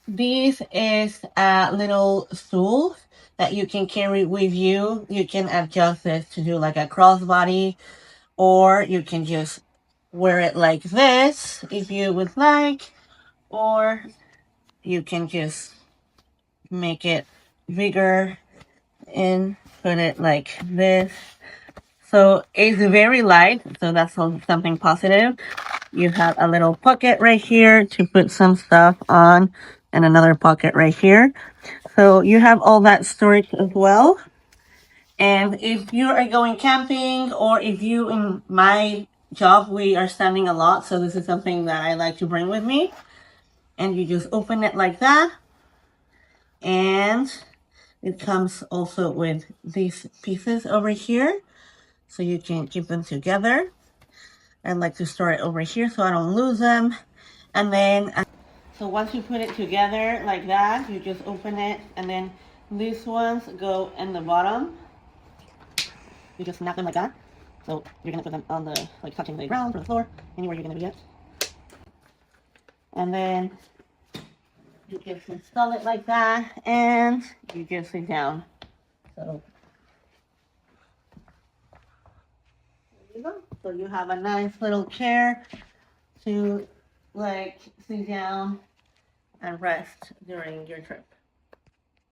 this is a little stool that you can carry with you. You can adjust this to do like a crossbody, or you can just wear it like this if you would like, or you can just make it bigger and put it like this. So it's very light, so that's something positive. You have a little pocket right here to put some stuff on, and another pocket right here. So you have all that storage as well. And if you are going camping, or if you, in my job, we are standing a lot, so this is something that I like to bring with me. And you just open it like that. And it comes also with these pieces over here, so you can keep them together. I like to store it over here so I don't lose them. And then, so once you put it together like that, you just open it, and then these ones go in the bottom. You just snap them like that. So you're gonna put them on the, like, touching the ground or the floor, anywhere you're gonna be at. And then you just install it like that, and you just sit down. So there you go. So you have a nice little chair to, like, sit down and rest during your trip.